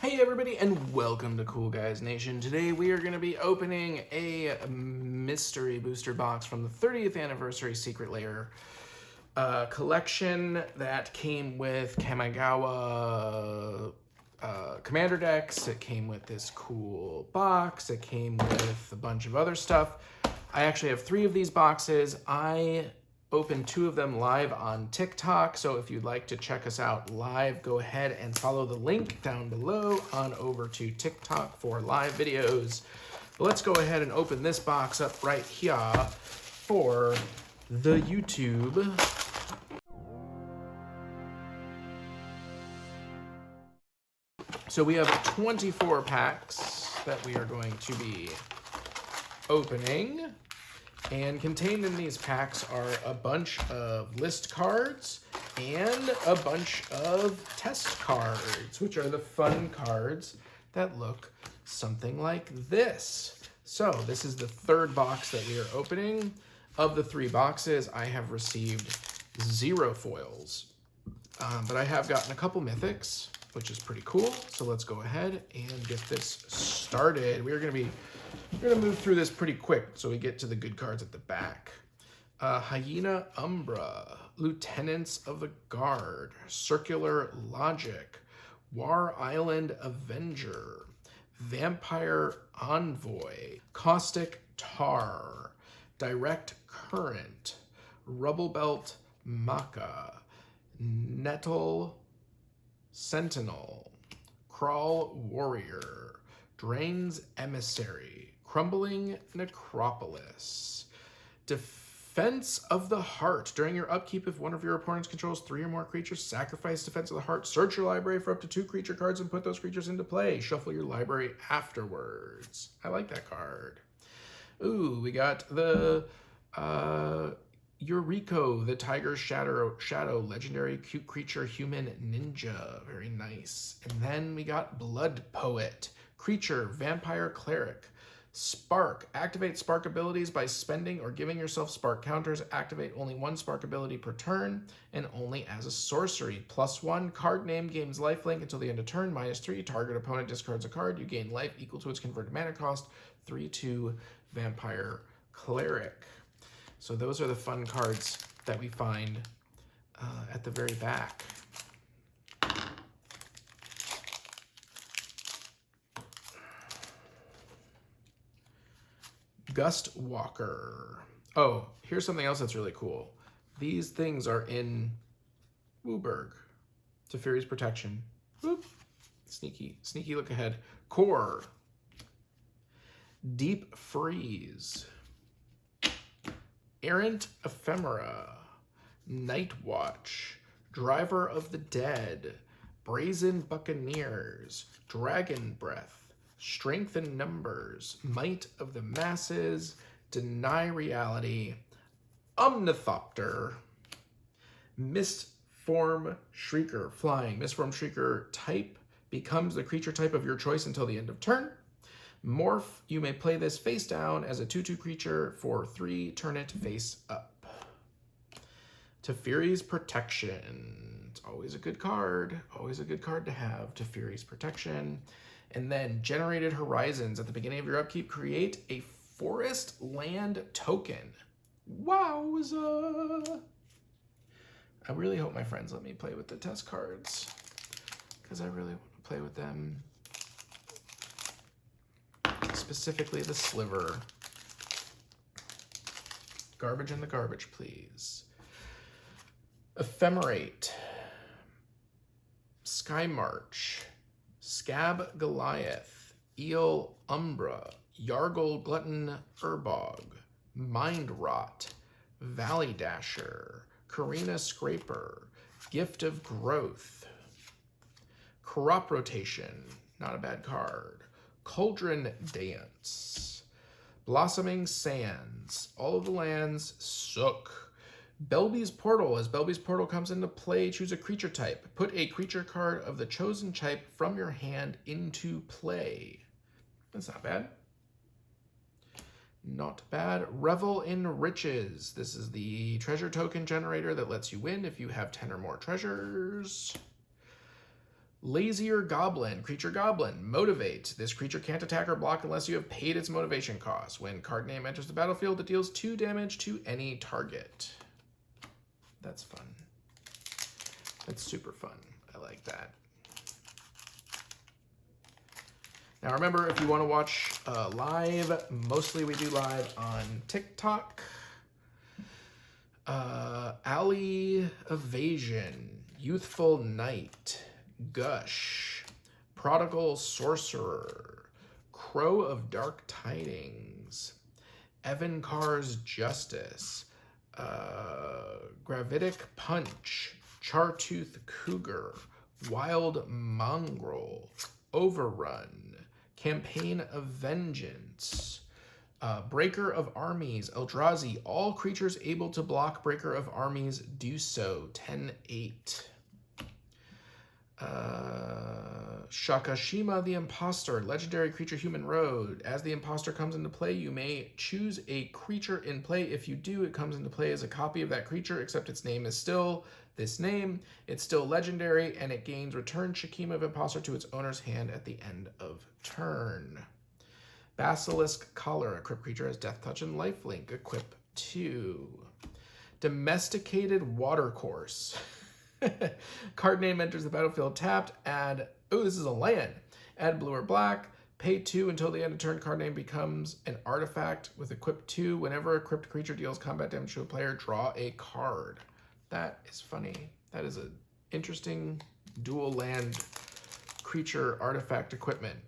Hey everybody, and welcome to Cool Guys Nation. Today we are going to be opening a mystery booster box from the 30th anniversary Secret Lair collection that came with Kamigawa commander decks. It came with this cool box. It came with a bunch of other stuff. I actually have 3 of these boxes. I opened 2 of them live on TikTok, so if you'd like to check us out live, go ahead and follow the link down below on over to TikTok for live videos. But let's go ahead and open this box up right here for the YouTube. So we have 24 packs that we are going to be opening. And contained in these packs are a bunch of list cards and a bunch of test cards, which are the fun cards that look something like this. So this is the 3rd box that we are opening. Of the 3 boxes, I have received 0 foils, but I have gotten a couple mythics, which is pretty cool. So let's go ahead and get this started. We're gonna move through this pretty quick so we get to the good cards at the back. Hyena Umbra, Lieutenants of the Guard, Circular Logic, War Island Avenger, Vampire Envoy, Caustic Tar, Direct Current, Rubble Belt Maca, Nettle Sentinel, Crawl Warrior, Drain's Emissary, Crumbling Necropolis, Defense of the Heart. During your upkeep, if one of your opponents controls 3 or more creatures, sacrifice Defense of the Heart. Search your library for up to 2 creature cards and put those creatures into play. Shuffle your library afterwards. I like that card. Ooh, we got the Eureka, the Tiger's Shadow, legendary cute creature, human ninja. Very nice. And then we got Blood Poet, creature, vampire cleric. Spark, activate spark abilities by spending or giving yourself spark counters. Activate only 1 spark ability per turn and only as a sorcery. +1, card name gains lifelink until the end of turn. -3, target opponent discards a card. You gain life equal to its converted mana cost. 3/2 vampire cleric. So those are the fun cards that we find at the very back. Gust Walker. Oh, here's something else that's really cool. These things are in Wooburg. Teferi's Protection. Whoop. Sneaky look ahead. Core. Deep Freeze. Errant Ephemera, Night Watch, Driver of the Dead, Brazen Buccaneers, Dragon Breath, Strength in Numbers, Might of the Masses, Deny Reality, Omnithopter, Mistform Shrieker, Flying. Mistform Shrieker type becomes the creature type of your choice until the end of turn. Morph, you may play this face down as a 2/2 creature for 3, turn it face up. Teferi's Protection. It's always a good card. Always a good card to have, Teferi's Protection. And then Generated Horizons. At the beginning of your upkeep, create a forest land token. Wowza! I really hope my friends let me play with the test cards, because I really want to play with them. Specifically the Sliver. Garbage in the garbage, please. Ephemerate. Sky March. Scab Goliath. Eel Umbra. Yargle Glutton Urbog. Mind Rot. Valley Dasher. Karina Scraper. Gift of Growth. Crop Rotation. Not a bad card. Cauldron Dance, Blossoming Sands, all of the lands suck. Belby's Portal, as Belby's Portal comes into play, choose a creature type. Put a creature card of the chosen type from your hand into play. That's not bad. Not bad. Revel in Riches. This is the treasure token generator that lets you win if you have 10 or more treasures. Lazier Goblin, creature goblin, motivate. This creature can't attack or block unless you have paid its motivation cost. When card name enters the battlefield, it deals 2 damage to any target. That's fun. That's super fun. I like that. Now remember, if you want to watch live, mostly we do live on TikTok. Alley Evasion, Youthful Knight, Gush, Prodigal Sorcerer, Crow of Dark Tidings, Evan Carr's Justice, Gravitic Punch, Chartooth Cougar, Wild Mongrel, Overrun, Campaign of Vengeance, Breaker of Armies, Eldrazi. All creatures able to block Breaker of Armies do so. 10/8. Shakashima the Imposter, legendary creature human road. As the imposter comes into play, you may choose a creature in play. If you do, it comes into play as a copy of that creature, except its name is still this name. It's still legendary, and it gains return Shakima of Imposter to its owner's hand at the end of turn. Basilisk Collar, equip creature has Death Touch and Lifelink. Equip 2. Domesticated Watercourse. Card name enters the battlefield tapped. Add, oh, this is a land. Add blue or black. Pay 2 until the end of turn. Card name becomes an artifact with equip 2. Whenever a equipped creature deals combat damage to a player, draw a card. That is funny. That is an interesting dual land creature artifact equipment.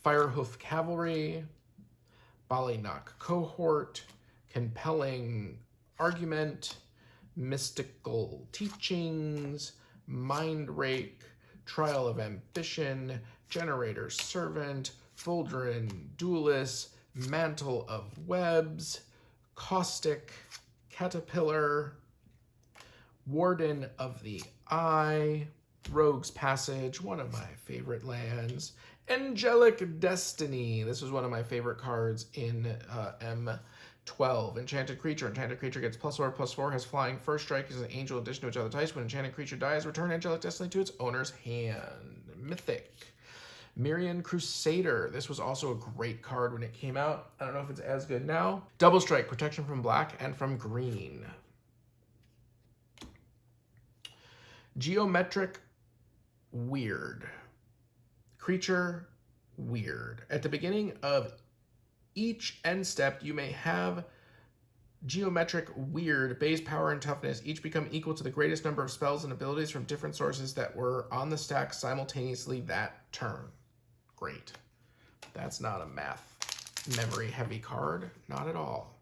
Firehoof Cavalry, Ballynock Cohort, Compelling Argument, Mystical Teachings, Mind Rake, Trial of Ambition, Generator Servant, Voldrin Duelist, Mantle of Webs, Caustic, Caterpillar, Warden of the Eye, Rogue's Passage, one of my favorite lands, Angelic Destiny. This was one of my favorite cards in M12. Enchanted Creature. Enchanted creature gets +4/+4, has flying. First strike is an angel addition to its other types. When enchanted creature dies, return Angelic Destiny to its owner's hand. Mythic. Mirian Crusader. This was also a great card when it came out. I don't know if it's as good now. Double strike. Protection from black and from green. Geometric Weird. Creature Weird. At the beginning of each end step, you may have Geometric Weird, base power and toughness, each become equal to the greatest number of spells and abilities from different sources that were on the stack simultaneously that turn. Great. That's not a math memory heavy card. Not at all.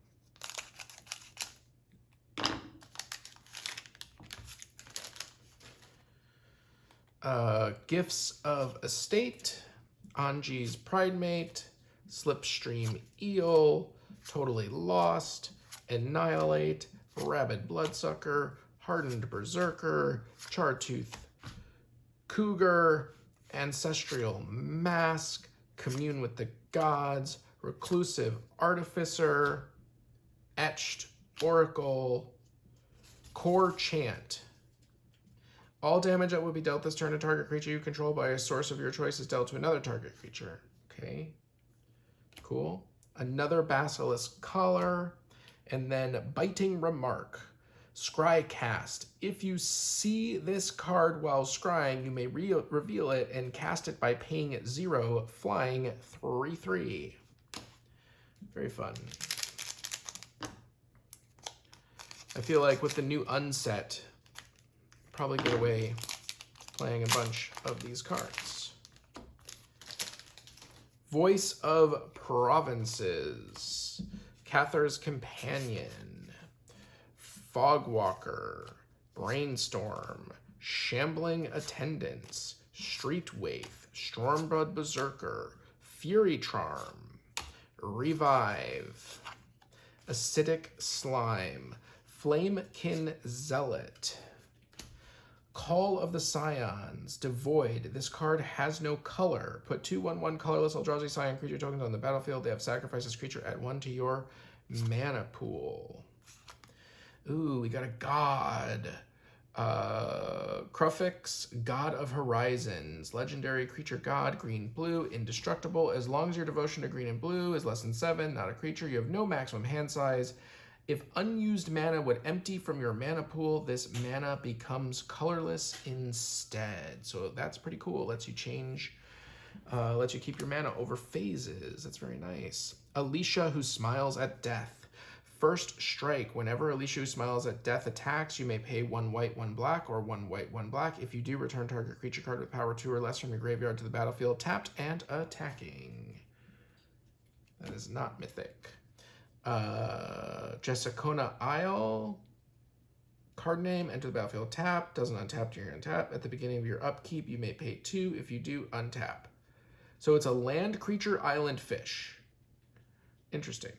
Gifts of Estate, Anji's Pridemate, Slipstream Eel, Totally Lost, Annihilate, Rabid Bloodsucker, Hardened Berserker, Chartooth Cougar, Ancestral Mask, Commune with the Gods, Reclusive Artificer, Etched Oracle, Core Chant. All damage that will be dealt this turn to target creature you control by a source of your choice is dealt to another target creature. Okay, cool. Another Basilisk Collar, and then Biting Remark. Scrycast. If you see this card while scrying, you may reveal it and cast it by paying 0, flying 3/3. Very fun. I feel like with the new unset, probably get away playing a bunch of these cards. Voice of Provinces, Cathar's Companion, Fogwalker, Brainstorm, Shambling Attendants, Street Waif, Stormblood Berserker, Fury Charm, Revive, Acidic Slime, Flamekin Zealot, Call of the Scions, Devoid. This card has no color. Put 2/1/1 colorless Eldrazi Scion creature tokens on the battlefield. They have sacrificed this creature. Add 1 to your mana pool. Ooh, we got a god. Krufix, God of Horizons. Legendary creature god, green, blue, indestructible. As long as your devotion to green and blue is less than 7, not a creature, you have no maximum hand size. If unused mana would empty from your mana pool, this mana becomes colorless instead. So that's pretty cool. Lets you change, lets you keep your mana over phases. That's very nice. Alicia, who smiles at death. First strike. Whenever Alicia, who smiles at death, attacks, you may pay 1 white, 1 black, or 1 white, 1 black. If you do, return target creature card with power 2 or less from your graveyard to the battlefield, tapped and attacking. That is not mythic. Jessicona Isle. Card name, enter the battlefield, tap. Doesn't untap during your untap. At the beginning of your upkeep, you may pay 2. If you do, untap. So it's a land creature island fish. Interesting.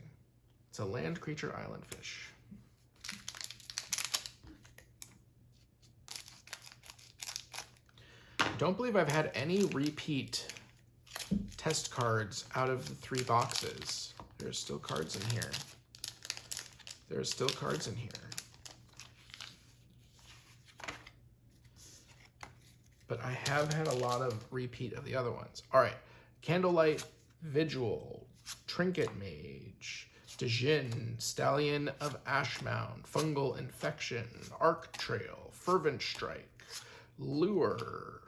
It's a land creature island fish. Don't believe I've had any repeat test cards out of the 3 boxes. There's still cards in here. There's still cards in here. But I have had a lot of repeat of the other ones. All right. Candlelight Vigil, Trinket Mage, Djinn, Stallion of Ashmound, Fungal Infection, Arc Trail, Fervent Strike, Lure,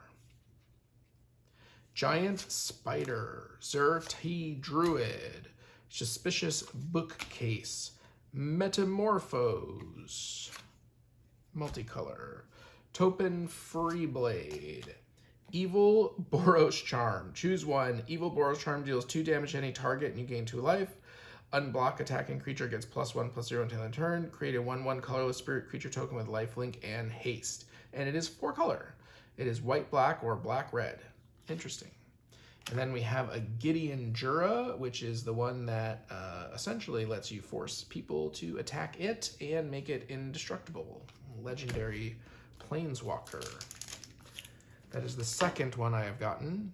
Giant Spider, Xur-T Druid, Suspicious Bookcase, Metamorphose, Multicolor, Topin Freeblade, Evil Boros Charm. Choose 1. Evil Boros Charm deals 2 damage to any target and you gain 2 life. Unblock attacking creature gets +1/+0 until end turn. Create a 1/1 colorless spirit creature token with lifelink and haste. And it is 4 color. It is white, black, or black, red. Interesting. And then we have a Gideon Jura, which is the one that essentially lets you force people to attack it and make it indestructible. Legendary Planeswalker. That is the second one I have gotten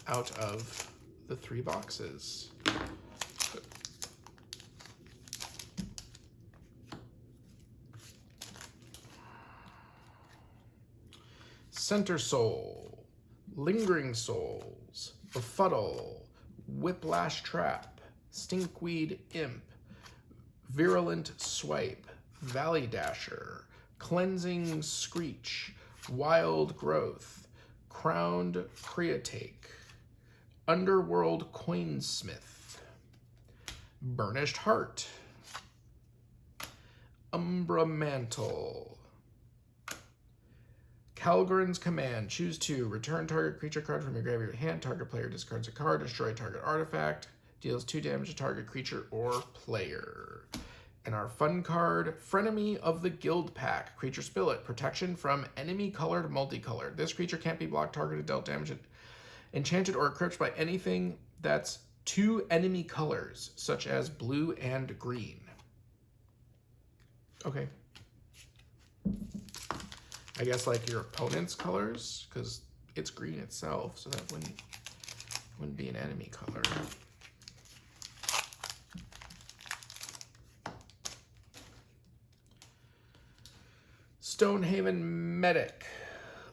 out of the 3 boxes. Center Soul, Lingering Souls, Befuddle, Whiplash Trap, Stinkweed Imp, Virulent Swipe, Valley Dasher, Cleansing Screech, Wild Growth, Crowned Creatake, Underworld Coinsmith, Burnished Heart, Umbra Mantle, Calgren's Command. Choose 2. Return target creature card from your graveyard to hand. Target player discards a card. Destroy target artifact. Deals 2 damage to target creature or player. And our fun card, Frenemy of the Guild Pack. Creature Spillet. Protection from enemy colored multicolored. This creature can't be blocked, targeted, dealt damage, enchanted, or equipped by anything that's 2 enemy colors, such as blue and green. Okay. I guess like your opponent's colors, because it's green itself, so that wouldn't be an enemy color. Stonehaven Medic,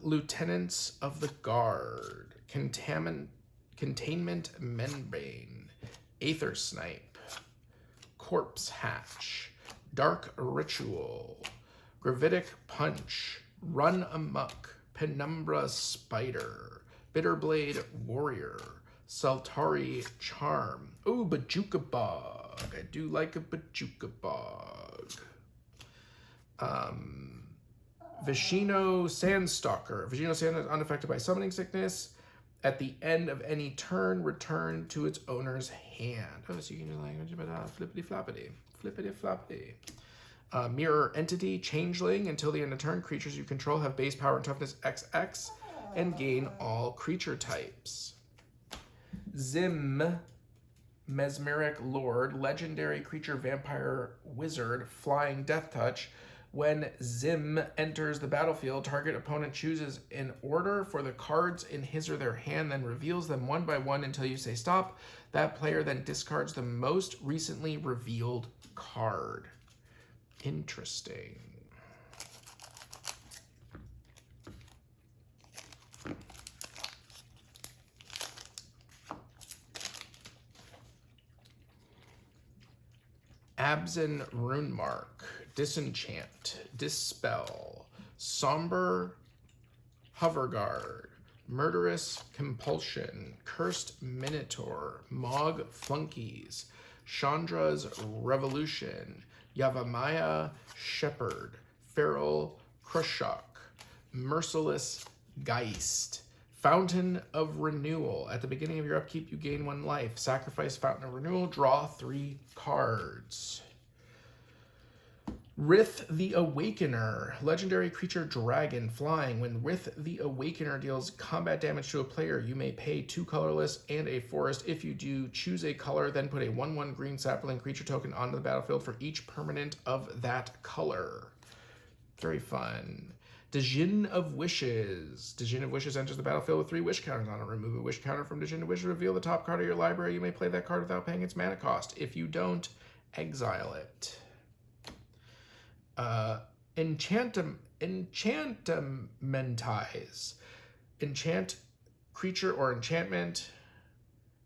Lieutenants of the Guard, Containment Membrane, Aether Snipe, Corpse Hatch, Dark Ritual, Gravitic Punch, Run Amok, Penumbra Spider, Bitterblade Warrior, Saltari Charm. Ooh, Bajuka Bog. I do like a Bajuka Bog. Vishino Sandstalker. Vishino Sandstalker is unaffected by summoning sickness. At the end of any turn, return to its owner's hand. Oh, so you can use language, but flippity floppity. Flippity floppity. Mirror Entity, Changeling. Until the end of turn, creatures you control have base power and toughness XX and gain all creature types. Zim, Mesmeric Lord, legendary creature, vampire, wizard, flying, death touch. When Zim enters the battlefield, target opponent chooses an order for the cards in his or their hand, then reveals them one by one until you say stop. That player then discards the most recently revealed card. Interesting. Abzan Runemark, Disenchant, Dispel, Somber Hoverguard, Murderous Compulsion, Cursed Minotaur, Mog Flunkies, Chandra's Revolution, Yavamaya Shepherd, Feral Crushok, Merciless Geist, Fountain of Renewal. At the beginning of your upkeep, you gain 1 life. Sacrifice Fountain of Renewal, draw 3 cards. Rith the Awakener, legendary creature dragon, flying. When Rith the Awakener deals combat damage to a player, you may pay 2 colorless and a forest. If you do, choose a color, then put a 1/1 green sapling creature token onto the battlefield for each permanent of that color. Very fun. Djinn of Wishes. Djinn of Wishes enters the battlefield with 3 wish counters on it. Remove a wish counter from Djinn of Wishes. Reveal the top card of your library. You may play that card without paying its mana cost. If you don't, exile it. Enchantmentize. Enchant creature or enchantment.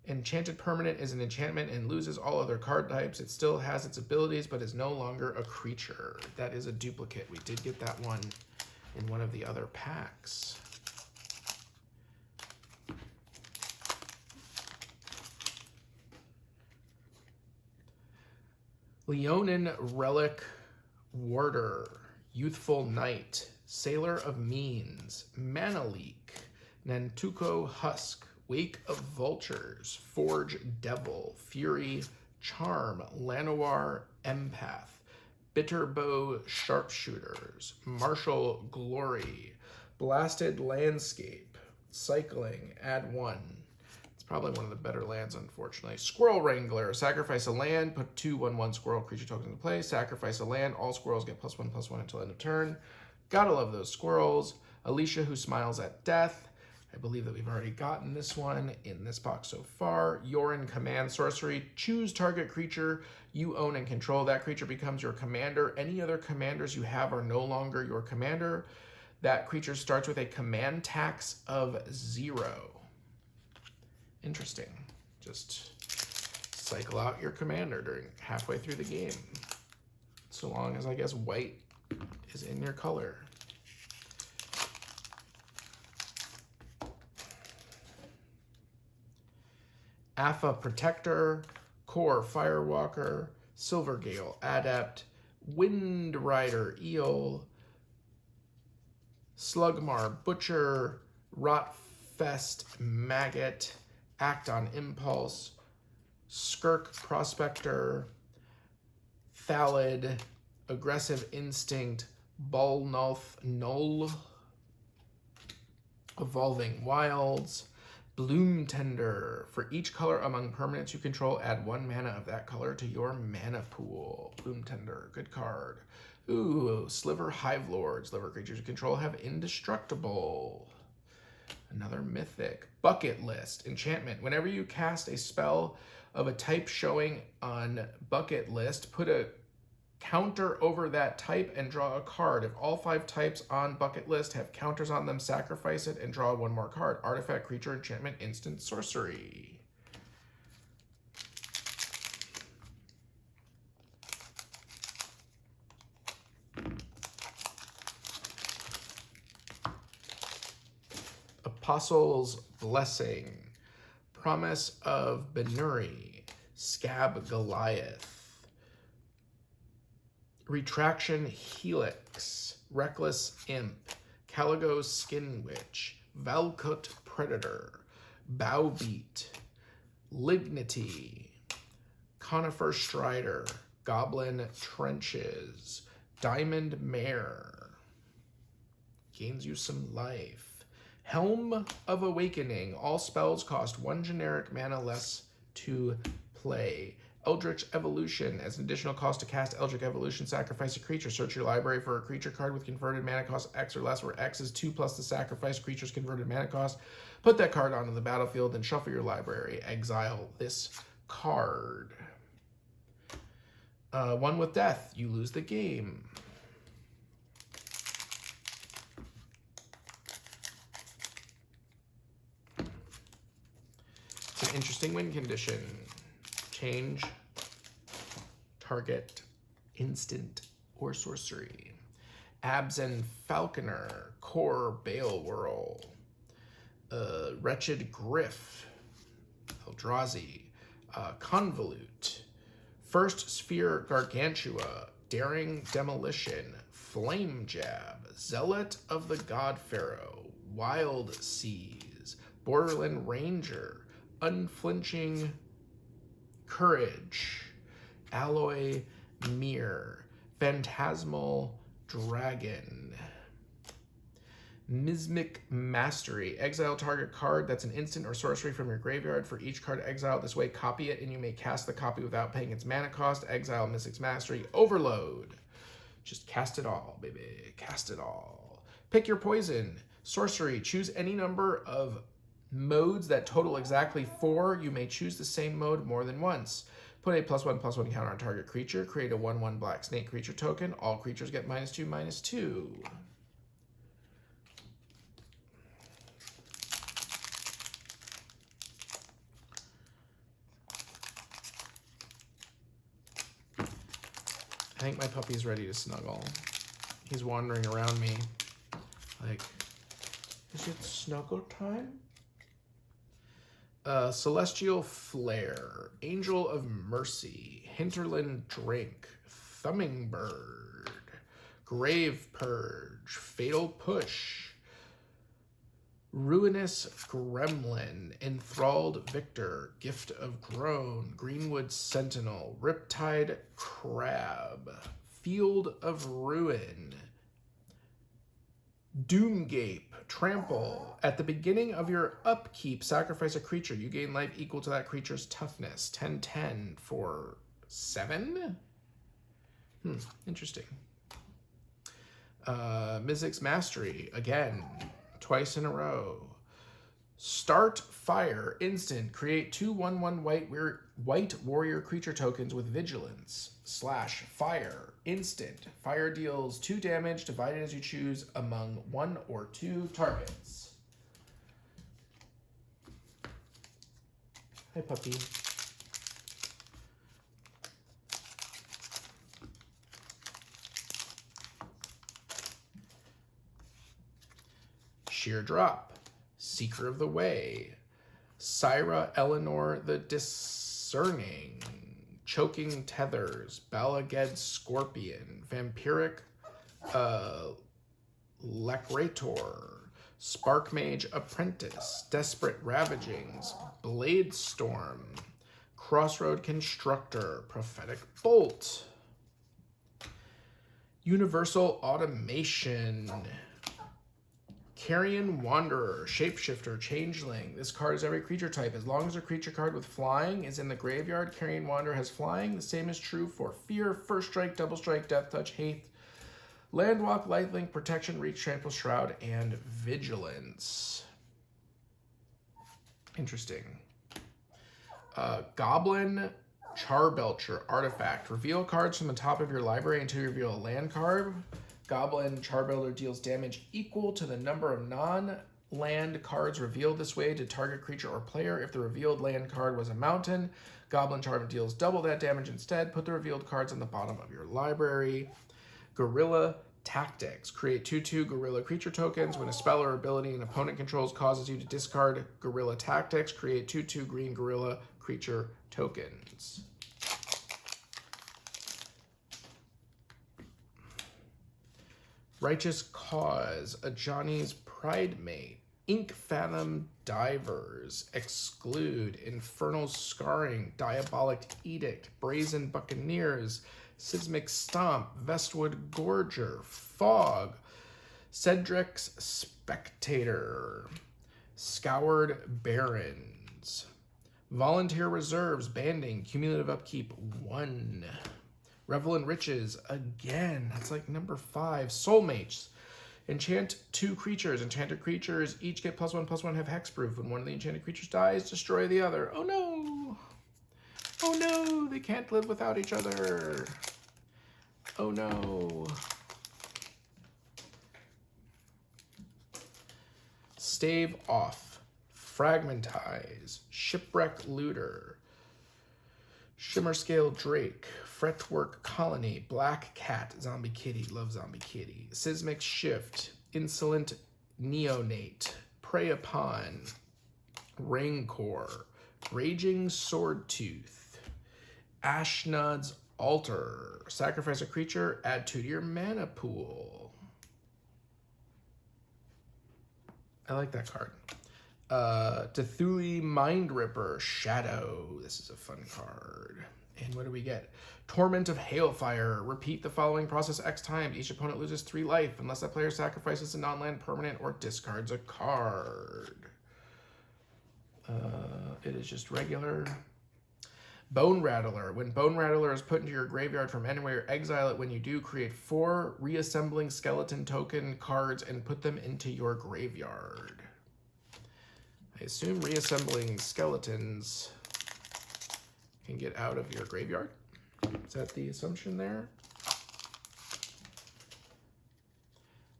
Enchanted permanent is an enchantment and loses all other card types. It still has its abilities, but is no longer a creature. That is a duplicate. We did get that one in one of the other packs. Leonin Relic Warder, Youthful Knight, Sailor of Means, Mana Leak, Nantuko Husk, Wake of Vultures, Forge Devil, Fury Charm, Llanowar Empath, Bitterbow Sharpshooters, Martial Glory, Blasted Landscape, Cycling, add 1. It's probably one of the better lands, unfortunately. Squirrel Wrangler, sacrifice a land, put 2 1/1 squirrel creature tokens into play, sacrifice a land, all squirrels get +1/+1 until end of turn. Gotta love those squirrels. Alicia, who smiles at death. I believe that we've already gotten this one in this box so far. Yorin Command Sorcery. Choose target creature you own and control. That creature becomes your commander. Any other commanders you have are no longer your commander. That creature starts with a command tax of 0. Interesting. Just cycle out your commander during halfway through the game. So long as, I guess, white is in your color. Afa Protector, Core Firewalker, Silvergale Adept, Wind Rider Eel, Slugmar Butcher, Rotfest Maggot, Act on Impulse, Skirk Prospector, Thallid, Aggressive Instinct, Balnulf Null, Evolving Wilds, Bloom Tender. For each color among permanents you control, add 1 mana of that color to your mana pool. Bloom Tender, good card. Ooh, Sliver Hive Lord. Sliver creatures you control have Indestructible. Another mythic. Bucket List, enchantment. Whenever you cast a spell of a type showing on Bucket List, put a counter over that type and draw a card. If all 5 types on Bucket List have counters on them, sacrifice it and draw 1 more card. Artifact, creature, enchantment, instant, sorcery. Apostle's Blessing, Promise of Benuri, Scab Goliath, Retraction Helix, Reckless Imp, Caligo Skin Witch, Valkut Predator, Bowbeat, Lignity, Conifer Strider, Goblin Trenches, Diamond Mare, gains you some life. Helm of Awakening, all spells cost 1 generic mana less to play. Eldritch Evolution. As an additional cost to cast Eldritch Evolution, sacrifice a creature. Search your library for a creature card with converted mana cost X or less, where X is 2 plus the sacrificed creature's converted mana cost. Put that card onto the battlefield, then shuffle your library. Exile this card. One with death. You lose the game. It's an interesting win condition. Change target instant or sorcery. Absent Falconer, Core Balewhirl, Wretched Griff, Eldrazi, Convolute, First Sphere Gargantua, Daring Demolition, Flame Jab, Zealot of the God Pharaoh, Wild Seas, Borderland Ranger, Unflinching Courage, Alloy Mirror, Phantasmal Dragon, Mismic Mastery. Exile target card that's an instant or sorcery from your graveyard. For each card exiled this way, copy it, and you may cast the copy without paying its mana cost. Exile Mystic Mastery. Overload. Just cast it all, baby. Cast it all. Pick your poison. Sorcery. Choose any number of modes that total exactly 4. You may choose the same mode more than once. Put a +1/+1 counter on target creature. Create a 1/1 black snake creature token. All creatures get -2/-2. I think my puppy's ready to snuggle. He's wandering around me like, is it snuggle time? Celestial Flare, Angel of Mercy, Hinterland Drink, Thummingbird, Grave Purge, Fatal Push, Ruinous Gremlin, Enthralled Victor, Gift of Groan, Greenwood Sentinel, Riptide Crab, Field of Ruin, Doomgape, Trample. At the beginning of your upkeep, sacrifice a creature. You gain life equal to that creature's toughness. 10/10 for 7? Interesting. Mystic's Mastery, again, twice in a row. Start Fire, instant. Create 2 1/1 white warrior creature tokens with vigilance. /fire, instant. Fire deals 2 damage, divided as you choose among 1 or 2 targets. Hi, puppy. Sheer Drop, Seeker of the Way, Syra Eleanor the Discerning, Choking Tethers, Balaged Scorpion, Vampiric Lacrator, Spark Mage Apprentice, Desperate Ravagings, Blade Storm, Crossroad Constructor, Prophetic Bolt, Universal Automation, Carrion Wanderer, Shapeshifter, Changeling. This card is every creature type. As long as a creature card with flying is in the graveyard, Carrion Wanderer has flying. The same is true for Fear, First Strike, Double Strike, Death Touch, Haste, Landwalk, Lifelink, Protection, Reach, Trample, Shroud, and Vigilance. Interesting. Goblin Charbelcher, Artifact. Reveal cards from the top of your library until you reveal a land card. Goblin Charbelcher deals damage equal to the number of non-land cards revealed this way to target creature or player. If the revealed land card was a mountain, Goblin Charbelcher deals double that damage instead. Put the revealed cards on the bottom of your library. Guerrilla Tactics. Create 2/2 Guerrilla creature tokens. When a spell or ability an opponent controls causes you to discard Guerrilla Tactics, create 2/2 green Guerrilla creature tokens. Righteous Cause, Ajani's Pridemate, Ink Fathom Divers, Exclude, Infernal Scarring, Diabolic Edict, Brazen Buccaneers, Sismic Stomp, Vestwood Gorger, Fog, Cedric's Spectator, Scoured Barrens, Volunteer Reserves, banding, cumulative upkeep 1. Revel in Riches, again, that's like number 5. Soulmates, enchant 2 creatures. Enchanted creatures each get +1/+1, have hexproof. When one of the enchanted creatures dies, destroy the other. Oh no! Oh no, they can't live without each other. Oh no. Stave Off, Fragmentize, Shipwreck Looter, Shimmerscale Drake, Fretwork Colony, Black Cat, Zombie Kitty, love Zombie Kitty, Seismic Shift, Insolent Neonate, Prey Upon, Rancor, Raging Swordtooth, Ashnod's Altar, sacrifice a creature, add 2 to your mana pool. I like that card. Cthulhu Mind Ripper, Shadow. This is a fun card. And what do we get? Torment of Hailfire. Repeat the following process X times. Each opponent loses 3 life unless that player sacrifices a non-land permanent or discards a card. It is just regular. Bone Rattler. When Bone Rattler is put into your graveyard from anywhere, exile it. When you do, create 4 reassembling skeleton token cards and put them into your graveyard. I assume reassembling skeletons can get out of your graveyard. Is that the assumption there?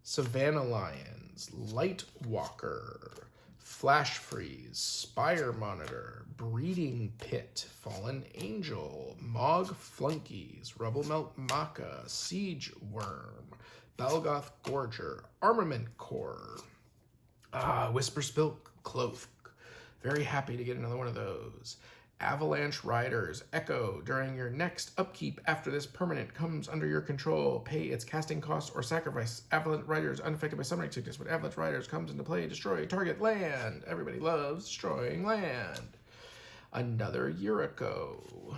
Savannah Lions, Light Walker, Flash Freeze, Spire Monitor, Breeding Pit, Fallen Angel, Mog Flunkies, Rubble Melt Maca, Siege Worm, Balgoth Gorger, Armament Core, Whisper Spilt Cloak. Very happy to get another one of those. Avalanche Riders, Echo. During your next upkeep after this permanent comes under your control, pay its casting cost or sacrifice. Avalanche Riders unaffected by summoning sickness. When Avalanche Riders comes into play, destroy target land. Everybody loves destroying land. Another Yuriko.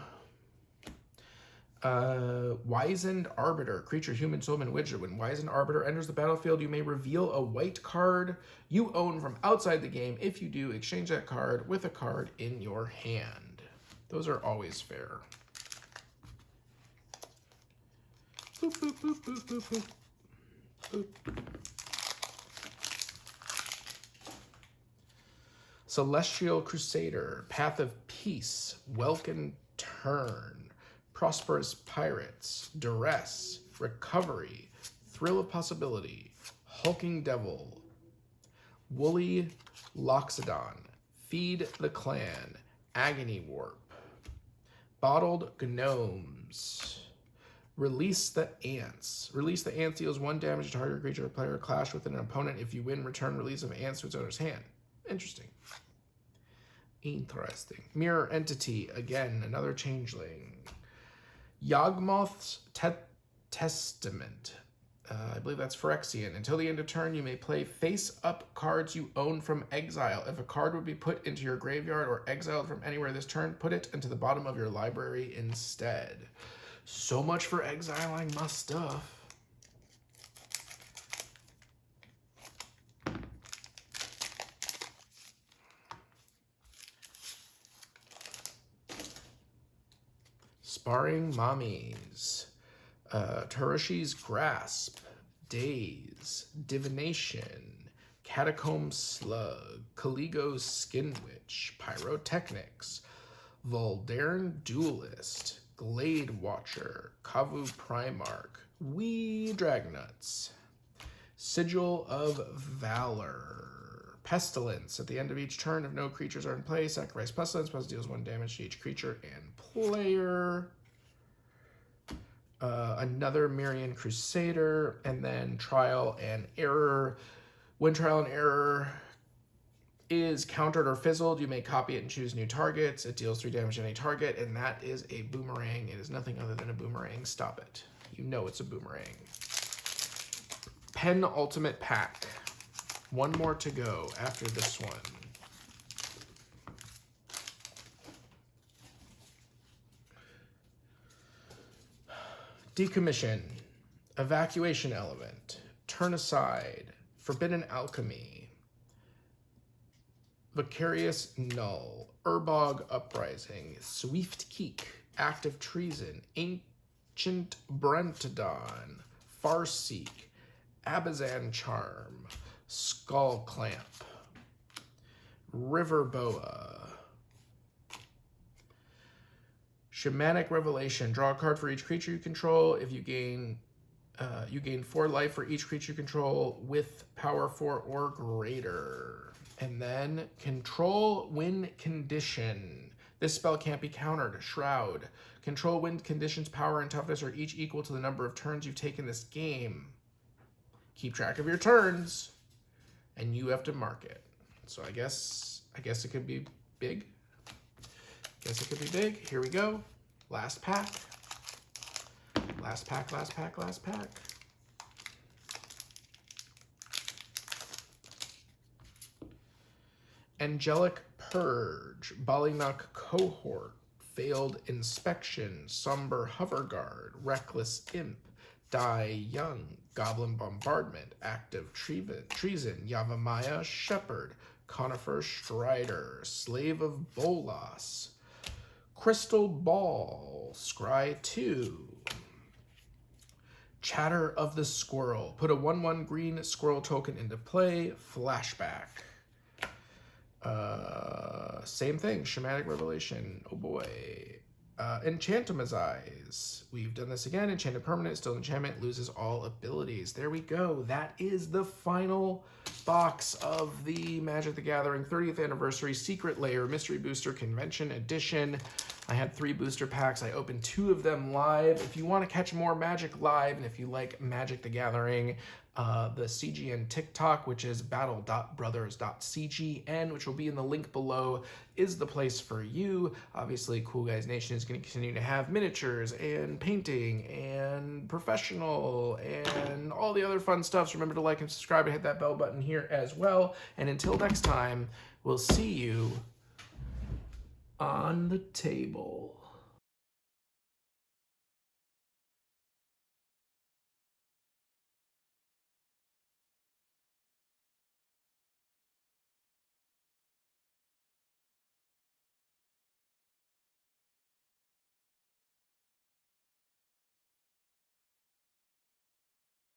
Wizened Arbiter, creature, human, soulman, wizard. When Wizened Arbiter enters the battlefield, you may reveal a white card you own from outside the game. If you do, exchange that card with a card in your hand. Those are always fair. Boop, boop, boop, boop, boop, boop. Boop. Celestial Crusader, Path of Peace, Welkin Turn, Prosperous Pirates, Duress, Recovery, Thrill of Possibility, Hulking Devil, Woolly Loxodon, Feed the Clan, Agony Warp, Bottled Gnomes, Release the Ants. Release the Ants deals 1 damage to target creature or player clash with an opponent. If you win, return release of Ants to its owner's hand. Interesting. Interesting. Mirror Entity, again, another changeling. Yawgmoth's Testament. I believe that's Phyrexian. Until the end of turn, you may play face-up cards you own from exile. If a card would be put into your graveyard or exiled from anywhere this turn, put it into the bottom of your library instead. So much for exiling my stuff. Sparring Mommies, Terushi's Grasp, Daze, Divination, Catacomb Slug, Caligo's Skin Witch, Pyrotechnics, Voldaren Duelist, Glade Watcher, Kavu Primarch, Wee Dragnuts, Sigil of Valor, Pestilence. At the end of each turn, if no creatures are in play, sacrifice Pestilence. Pestilence deals 1 damage to each creature and player. Another Mirian Crusader, and then Trial and Error. When Trial and Error is countered or fizzled, you may copy it and choose new targets. It deals 3 damage to any target, and that is a boomerang. It is nothing other than a boomerang. Stop it. You know it's a boomerang. Penultimate pack. 1 more to go after this one. Decommission, Evacuation Element, Turn Aside, Forbidden Alchemy, Vicarious Null, Urbog Uprising, Swift Keek, Active Treason, Ancient Brentodon, Farseek, Abazan Charm, Skull Clamp, River Boa, Shamanic Revelation. Draw a card for each creature you control. If you gain 4 life for each creature you control with power 4 or greater. And then Control Wind Condition. This spell can't be countered. Shroud. Control wind conditions, power and toughness are each equal to the number of turns you've taken this game. Keep track of your turns, and you have to mark it. So I guess it could be big. Guess it could be big. Here we go. Last pack. Last pack, last pack, last pack. Angelic Purge, Ballynock Cohort, Failed Inspection, Somber Hoverguard, Reckless Imp, Die Young, Goblin Bombardment, Active Treason, Yavimaya Shepherd, Conifer Strider, Slave of Bolas, Crystal Ball, Scry 2, Chatter of the Squirrel. Put a 1/1 green squirrel token into play. Flashback. Same thing. Shamanic Revelation. Oh boy. Enchantimize. We've done this again. Enchanted permanent. Still enchantment. Loses all abilities. There we go. That is the final box of the Magic the Gathering 30th Anniversary Secret Lair Mystery Booster Convention Edition. I had 3 booster packs. I opened 2 of them live. If you want to catch more Magic live, and if you like Magic the Gathering, the CGN TikTok, which is battle.brothers.cgn, which will be in the link below, is the place for you. Obviously, Cool Guys Nation is going to continue to have miniatures and painting and professional and all the other fun stuff. So remember to like and subscribe and hit that bell button here as well. And until next time, we'll see you on the table.